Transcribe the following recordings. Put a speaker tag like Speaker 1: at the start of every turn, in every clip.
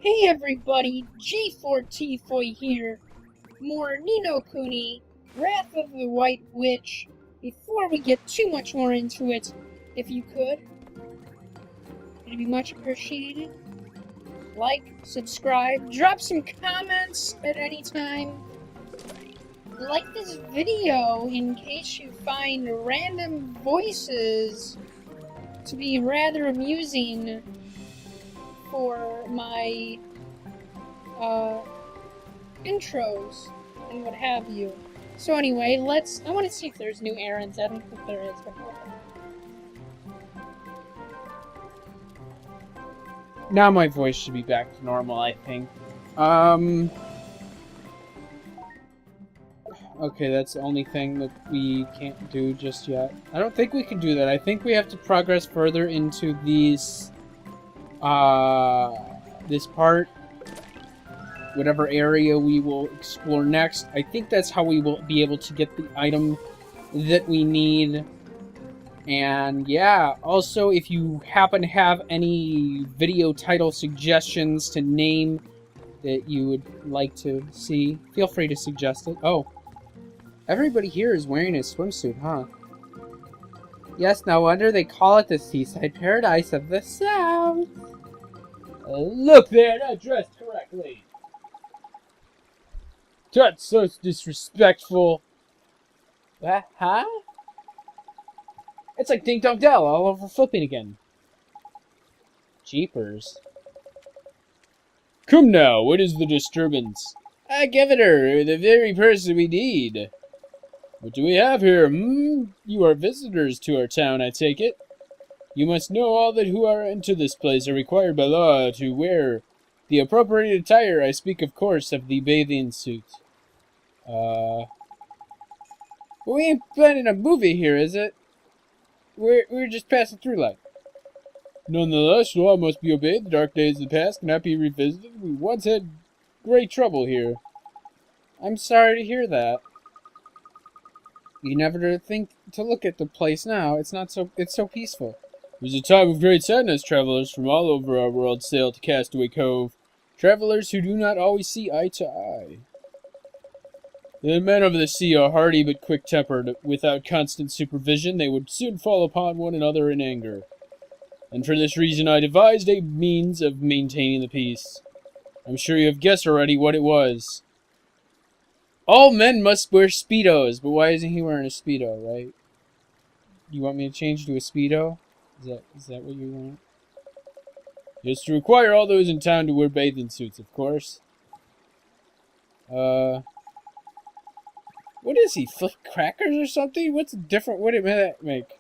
Speaker 1: Hey everybody, G4T4 here. More Nino Kuni, Wrath of the White Witch. Before we get too much more into it, if you could, it'd be much appreciated. Like, subscribe, drop some comments at any time. Like this video in case you find random voices to be rather amusing for my intros and what have you. So anyway, I want to see if there's new errands. I don't think there is, but
Speaker 2: now my voice should be back to normal, I think. Okay, that's the only thing that we can't do just yet. I don't think we can do that. I think we have to progress further into these, this part. Whatever area we will explore next. I think that's how we will be able to get the item that we need. And yeah, also if you happen to have any video title suggestions to name that you would like to see, feel free to suggest it. Oh, everybody here is wearing a swimsuit, huh? Yes, no wonder they call it the Seaside Paradise of the South.
Speaker 3: Look, they're not dressed correctly. That's so disrespectful.
Speaker 2: Huh? It's like Ding Dong Dell all over flipping again. Jeepers.
Speaker 3: Come now, what is the disturbance? Governor, the very person we need. What do we have here? You are visitors to our town, I take it. You must know all that who are into this place are required by law to wear the appropriate attire. I speak, of course, of the bathing suit.
Speaker 2: We ain't planning a movie here, is it? We're just passing through, like.
Speaker 3: Nonetheless, law must be obeyed. The dark days of the past cannot be revisited. We once had great trouble here.
Speaker 2: I'm sorry to hear that. You never think to look at the place now. It's so peaceful.
Speaker 3: It was a time of great sadness. Travelers from all over our world sail to Castaway Cove. Travelers who do not always see eye to eye. The men of the sea are hardy but quick-tempered. Without constant supervision, they would soon fall upon one another in anger. And for this reason, I devised a means of maintaining the peace. I'm sure you have guessed already what it was. All men must wear Speedos, but why isn't he wearing a Speedo, right? You want me to change to a Speedo? Is that what you want? Yes, to require all those in town to wear bathing suits, of course.
Speaker 2: What is he, flip crackers or something? What's different? What did that make?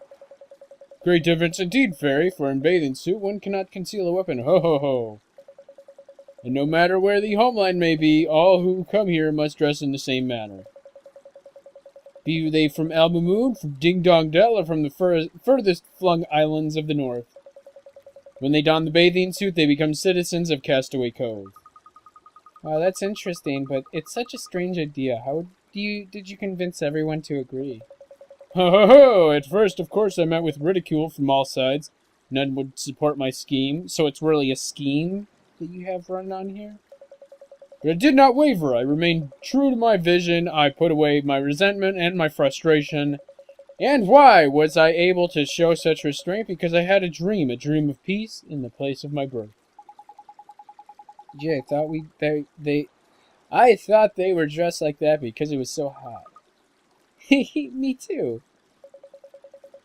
Speaker 3: Great difference indeed, Fairy, for in bathing suit one cannot conceal a weapon. Ho ho ho. And no matter where the homeland may be, all who come here must dress in the same manner. Be they from Almamoon, from Ding Dong Dell, or from the furthest flung islands of the north. When they don the bathing suit, they become citizens of Castaway Cove.
Speaker 2: Wow, that's interesting, but it's such a strange idea. How did you convince everyone to agree?
Speaker 3: Ho ho ho! At first, of course, I met with ridicule from all sides. None would support my scheme.
Speaker 2: So it's really a scheme that you have run on here?
Speaker 3: But I did not waver. I remained true to my vision. I put away my resentment and my frustration. And why was I able to show such restraint? Because I had a dream of peace in the place of my birth.
Speaker 2: Yeah, I thought they were dressed like that because it was so hot. Me too.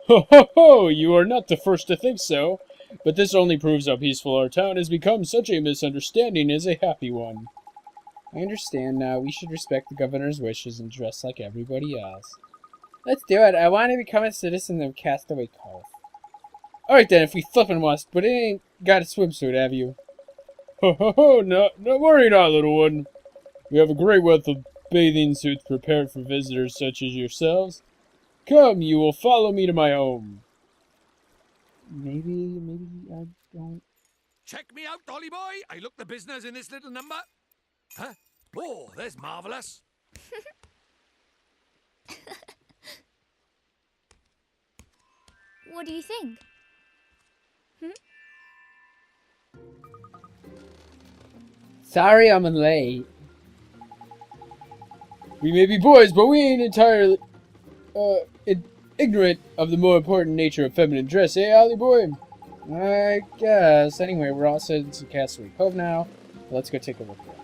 Speaker 3: Ho ho ho! You are not the first to think so. But this only proves how peaceful our town has become. Such a misunderstanding is a happy one.
Speaker 2: I understand now. We should respect the governor's wishes and dress like everybody else. Let's do it. I want to become a citizen of Castaway Cove. Alright then, if we flippin' must, but it ain't got a swimsuit, have you?
Speaker 3: Ho ho ho! No worry not, little one. We have a great wealth of bathing suits prepared for visitors such as yourselves. Come, you will follow me to my home.
Speaker 2: Maybe I don't...
Speaker 4: Check me out, Dolly boy. I look the business in this little number. Huh? Oh, there's marvellous.
Speaker 5: What do you think?
Speaker 2: Sorry I'm late.
Speaker 3: We may be boys, but we ain't entirely ignorant of the more important nature of feminine dress, eh, Ollie boy?
Speaker 2: I guess. Anyway, we're all citizens of Castaway Cove now. Let's go take a look there.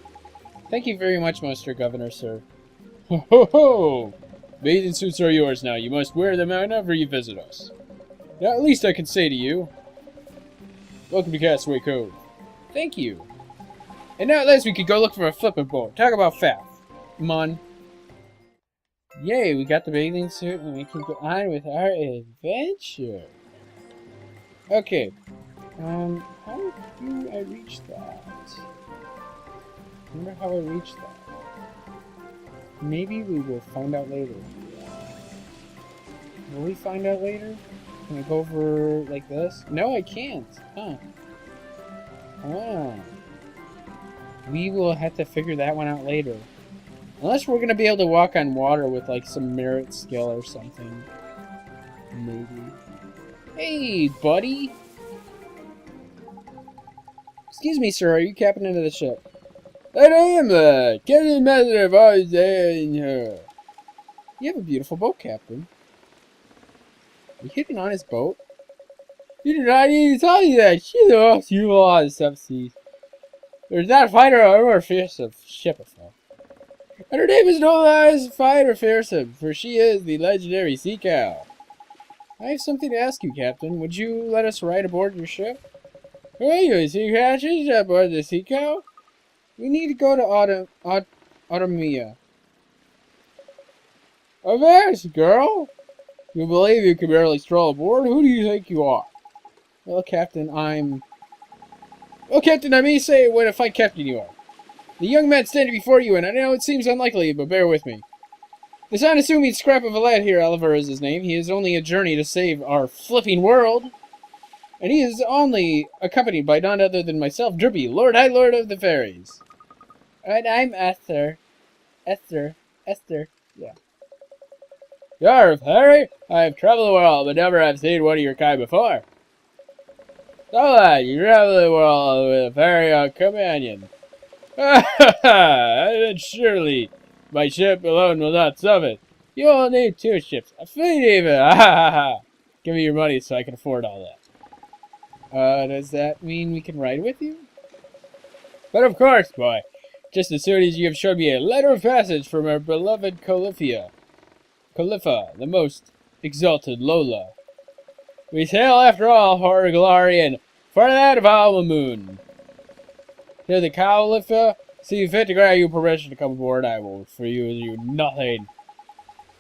Speaker 2: Thank you very much, Mr. Governor, sir.
Speaker 3: Ho ho ho! Bathing suits are yours now. You must wear them whenever you visit us. Now, at least I can say to you, welcome to Castaway Cove.
Speaker 2: Thank you. And now at least we could go look for a flipping boat. Talk about faff. Come on. Yay, we got the bathing suit and we can go on with our adventure. Okay. How do I reach that? I wonder how I reach that. Maybe we will find out later. Will we find out later? Can I go over like this? No, I can't. Huh. Ah. We will have to figure that one out later. Unless we're going to be able to walk on water with like some merit skill or something. Maybe. Hey, buddy! Excuse me, sir, are you captain of the ship?
Speaker 3: That I am, Captain Master of ours in here.
Speaker 2: You have a beautiful boat, Captain. Are you hitting on his boat?
Speaker 3: You do not need to tell you that. She's the most beautiful on the subsea. There's not a fighter or fearsome ship afloat. And her name is no less fine or fearsome, for she is the legendary Sea Cow.
Speaker 2: I have something to ask you, Captain. Would you let us ride aboard your ship?
Speaker 3: Who are you, sea catchers aboard the Sea Cow?
Speaker 2: We need to go to Automia.
Speaker 3: A vast girl? You believe you can barely stroll aboard? Who do you think you are?
Speaker 2: Well, Captain,
Speaker 3: Well, Captain, I may say what a fine captain you are. The young man standing before you, and I know it seems unlikely, but bear with me. This unassuming scrap of a lad here, Oliver is his name. He is only a journey to save our flipping world. And he is only accompanied by none other than myself, Drippy, High Lord of the Fairies.
Speaker 2: and I'm Esther. Esther. Yeah.
Speaker 3: You're a fairy? I have traveled the world, but never have seen one of your kind before. So lad, you travel the world with a fairy companion. Ha ha ha! And surely my ship alone will not sum it. You will need 2 ships, a fleet even. Ha ha ha! Give me your money so I can afford all that.
Speaker 2: Does that mean we can ride with you?
Speaker 3: But of course, boy. Just as soon as you have shown me a letter of passage from our beloved Calipha, the most exalted Lola. We sail after all for her glory and for that of Alma Moon. Here the Calipha, see fit to grant you permission to come aboard. I will for you nothing.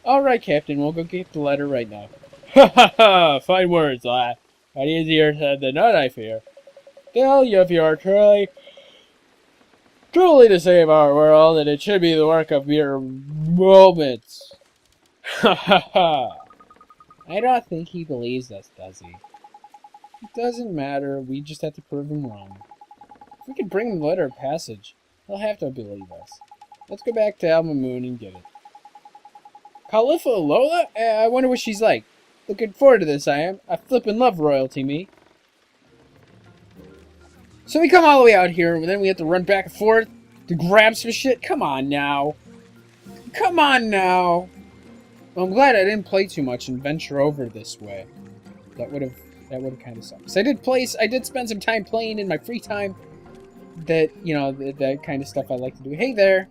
Speaker 2: All right, Captain. We'll go get the letter right now.
Speaker 3: Ha ha ha! Fine words, lad. And easier said than done, I fear. Still, if you are truly to save our world, and it should be the work of mere moments. Ha ha ha!
Speaker 2: I don't think he believes us, does he? It doesn't matter. We just have to prove him wrong. If we could bring him the letter of passage, he'll have to believe us. Let's go back to Alma Moon and get it. Calipha Lola? I wonder what she's like. Looking forward to this, I am. I flippin' love royalty, me. So we come all the way out here, and then we have to run back and forth to grab some shit? Come on now. Come on now. Well, I'm glad I didn't play too much and venture over this way. That would have kind of sucked. So I did spend some time playing in my free time. That, you know, that kind of stuff I like to do. Hey there.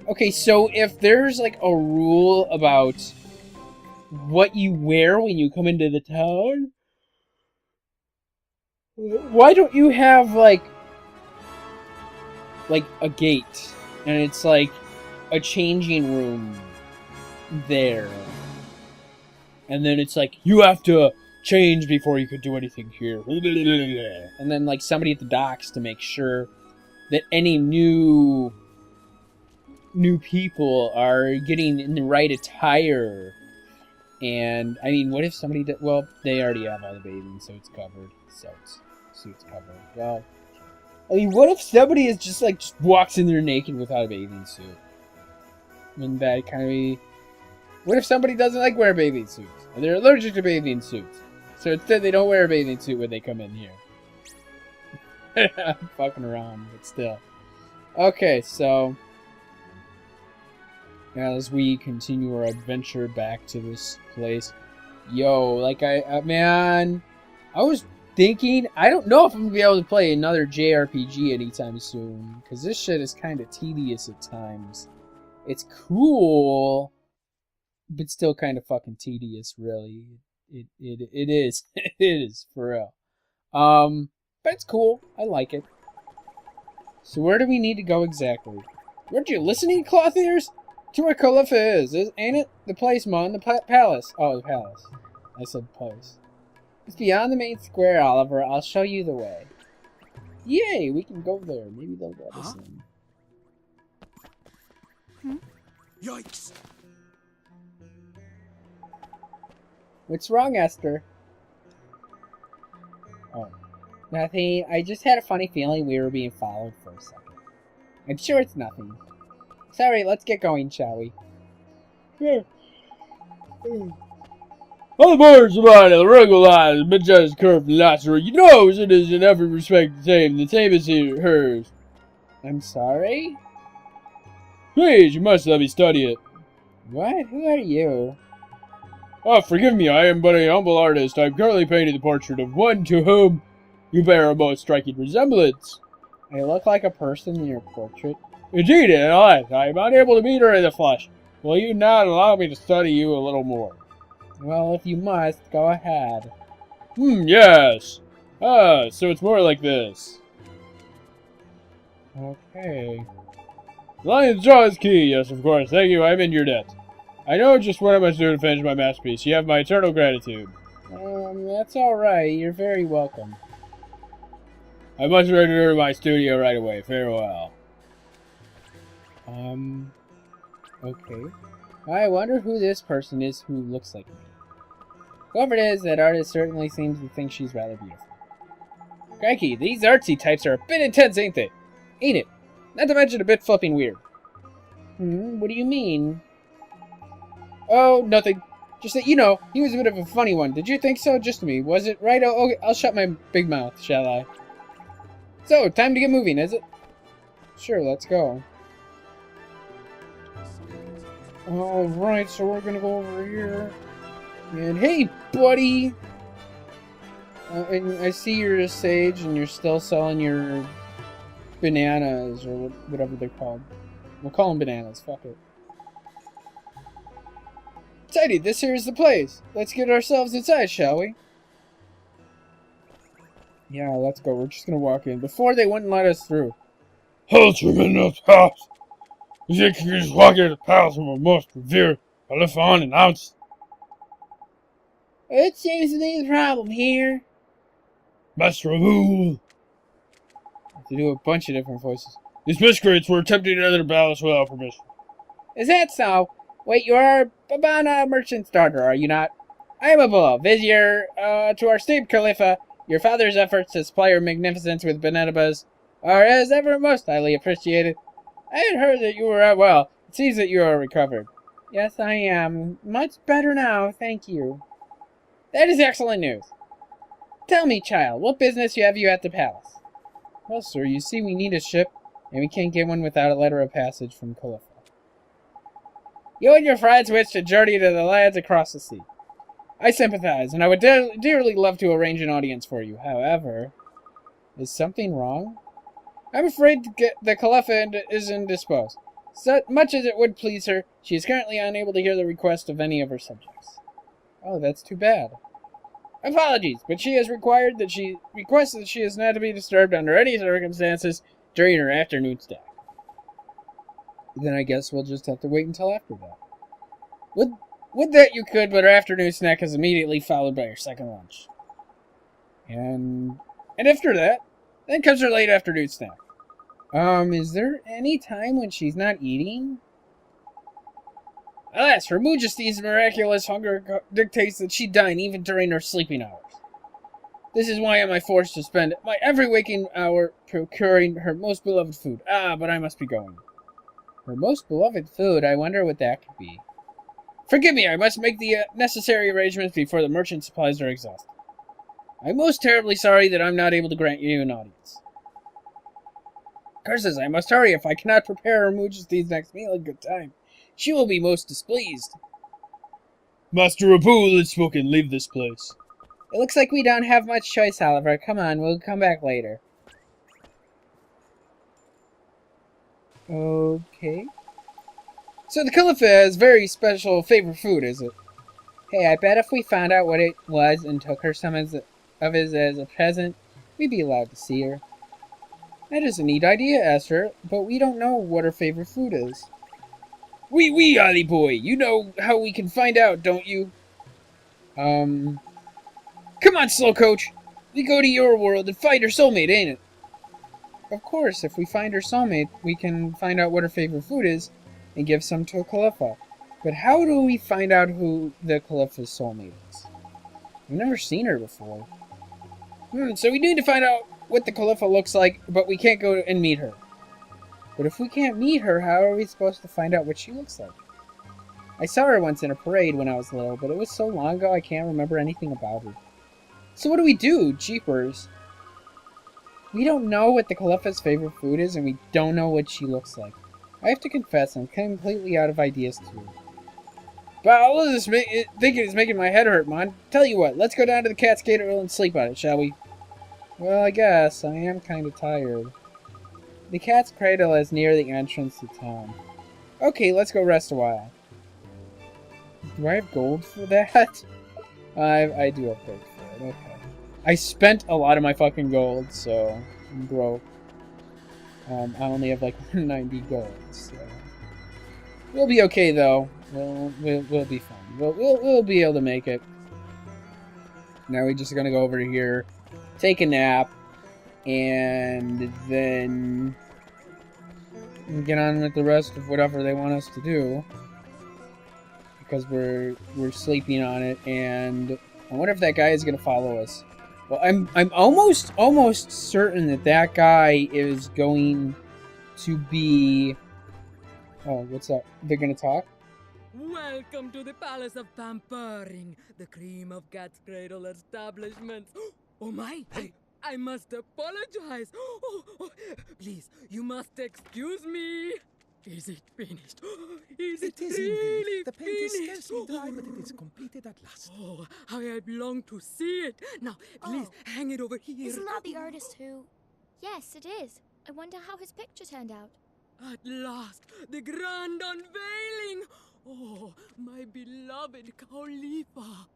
Speaker 2: Okay, so if there's like a rule about what you wear when you come into the town, why don't you have like a gate and it's like a changing room there, and then it's like you have to change before you could do anything here, and then like somebody at the docks to make sure that any new people are getting in the right attire. And I mean, what if somebody did? Well, they already have all the bathing suits covered. Suits covered. Well, I mean, what if somebody is just walks in there naked without a bathing suit? Wouldn't that kind of be? What if somebody doesn't like wear bathing suits and they're allergic to bathing suits? So instead, they don't wear a bathing suit when they come in here. I'm fucking around, but still. Okay, so as we continue our adventure back to this place, yo, like man, I was thinking, I don't know if I'm gonna be able to play another JRPG anytime soon, because this shit is kind of tedious at times. It's cool, but still kind of fucking tedious, really. It is. It is, for real. But it's cool. I like it. So where do we need to go exactly? Weren't you listening, cloth ears? To where Khalifa is, ain't it? The place, Mon. The palace. Oh, the palace. I said place. It's beyond the main square, Oliver. I'll show you the way. Yay, we can go there. Maybe they'll let us in.
Speaker 4: Yikes!
Speaker 2: What's wrong, Esther? Oh. Nothing. I just had a funny feeling we were being followed for a second. I'm sure it's nothing. Sorry, let's get going, shall we?
Speaker 3: Yeah. All the borders of mine are the regular lines, the mid-sized curved philosopher. You know it is in every respect the same. The same as hers.
Speaker 2: I'm sorry?
Speaker 3: Please, you must let me study it.
Speaker 2: What? Who are you?
Speaker 3: Oh, forgive me, I am but a humble artist. I am currently painting the portrait of one to whom you bear a most striking resemblance.
Speaker 2: I look like a person in your portrait.
Speaker 3: Indeed, and I am unable to meet her in the flesh. Will you not allow me to study you a little more?
Speaker 2: Well, if you must, go ahead.
Speaker 3: Yes. Ah, so it's more like this.
Speaker 2: Okay.
Speaker 3: Lion's jaw is key, yes, of course. Thank you, I'm in your debt. I know just what I must do to finish my masterpiece. You have my eternal gratitude.
Speaker 2: That's alright. You're very welcome.
Speaker 3: I must return to my studio right away. Farewell.
Speaker 2: Okay. I wonder who this person is who looks like me. Whoever it is, that artist certainly seems to think she's rather beautiful. Crikey, these artsy types are a bit intense, ain't they? Ain't it? Not to mention a bit flipping weird. What do you mean? Oh, nothing. Just that, you know, he was a bit of a funny one. Did you think so? Just me. Was it right? Oh, okay, I'll shut my big mouth, shall I? So, time to get moving, is it? Sure, let's go. Alright, so we're gonna go over here. And hey, buddy! And I see you're a sage and you're still selling your bananas, or whatever they're called. We'll call them bananas, fuck it. Tidy, this here is the place. Let's get ourselves inside, shall we? Yeah, let's go. We're just gonna walk in. Before, they wouldn't let us through.
Speaker 3: Halt, you in the house! You think you can just walk into the palace of a most revered Khalifa unannounced?
Speaker 2: It seems to be the problem here.
Speaker 3: Master Rahul!
Speaker 2: I have to do a bunch of different voices.
Speaker 3: These miscreants were attempting to enter the palace without permission.
Speaker 2: Is that so? Wait, you are Babana merchant's daughter, are you not? I am Abdullah, vizier to our esteemed Khalifa. Your father's efforts to supply your magnificence with bananabas are as ever most highly appreciated. I had heard that you were well. It seems that you are recovered. Yes, I am. Much better now, thank you. That is excellent news. Tell me, child, what business have you at the palace? Well, sir, you see we need a ship, and we can't get one without a letter of passage from Khalifa. You and your friends wish to journey to the lands across the sea. I sympathize, and I would dearly love to arrange an audience for you. However, is something wrong? I'm afraid the Khalifa is indisposed. So much as it would please her, she is currently unable to hear the request of any of her subjects. Oh, that's too bad. Apologies, but she has requested that she is not to be disturbed under any circumstances during her afternoon stay. Then I guess we'll just have to wait until after that. Would that you could, but her afternoon snack is immediately followed by her second lunch. And after that, then comes her late afternoon snack. Is there any time when she's not eating? Alas, Her Majesty's miraculous hunger dictates that she dine even during her sleeping hours. This is why am I forced to spend my every waking hour procuring her most beloved food. But I must be going. Her most beloved food? I wonder what that could be. Forgive me, I must make the necessary arrangements before the merchant supplies are exhausted. I'm most terribly sorry that I'm not able to grant you an audience. Curses, I must hurry. If I cannot prepare Her Majesty's next meal in good time, she will be most displeased.
Speaker 3: Master Abu, let's smoke and leave this place.
Speaker 2: It looks like we don't have much choice, Oliver. Come on, we'll come back later. Okay. So the Khalifa has very special favorite food, is it? Hey, I bet if we found out what it was and took her some of his as a present, we'd be allowed to see her. That is a neat idea, Esther, but we don't know what her favorite food is.
Speaker 3: Wee, Ollie boy. You know how we can find out, don't you?
Speaker 2: Come
Speaker 3: on, Slow Coach. We go to your world and find her soulmate, ain't it?
Speaker 2: Of course, if we find her soulmate, we can find out what her favorite food is and give some to a Khalifa. But how do we find out who the Khalifa's soulmate is? We've never seen her before.
Speaker 3: So we need to find out
Speaker 2: what the Khalifa looks like, but we can't go and meet her. But if we can't meet her, how are we supposed to find out what she looks like? I saw her once in a parade when I was little, but it was so long ago I can't remember anything about her. So what do we do, jeepers? We don't know what the Khalifa's favorite food is, and we don't know what she looks like. I have to confess, I'm completely out of ideas too.
Speaker 3: But all of this thinking is making my head hurt, man. Tell you what, let's go down to the Cascade and sleep on it, shall we?
Speaker 2: Well, I guess. I am kind of tired. The Cat's Cradle is near the entrance to town. Okay, let's go rest a while. Do I have gold for that? I do have gold for it, okay. I spent a lot of my fucking gold, so I'm broke. I only have like 190 gold, so... We'll be okay, though. We'll be fine. We'll be able to make it. Now we're just gonna go over here, take a nap, and then get on with the rest of whatever they want us to do. Because we're sleeping on it, and I wonder if that guy is gonna follow us. Well, I'm almost certain that guy is going to be... Oh, what's up? They're gonna talk?
Speaker 6: Welcome to the Palace of Pampering, the cream of Cat's Cradle establishment. Oh my! I must apologize. Please, you must excuse me. Is it finished? Is it really
Speaker 4: indeed. The paint is
Speaker 6: finished?
Speaker 4: scarcely dry, but it is completed at last.
Speaker 6: Oh, how I long to see it. Now, please, hang it over here.
Speaker 5: Isn't that the artist who... Yes, it is. I wonder how his picture turned out.
Speaker 6: At last, the grand unveiling. Oh, my beloved Khalifa.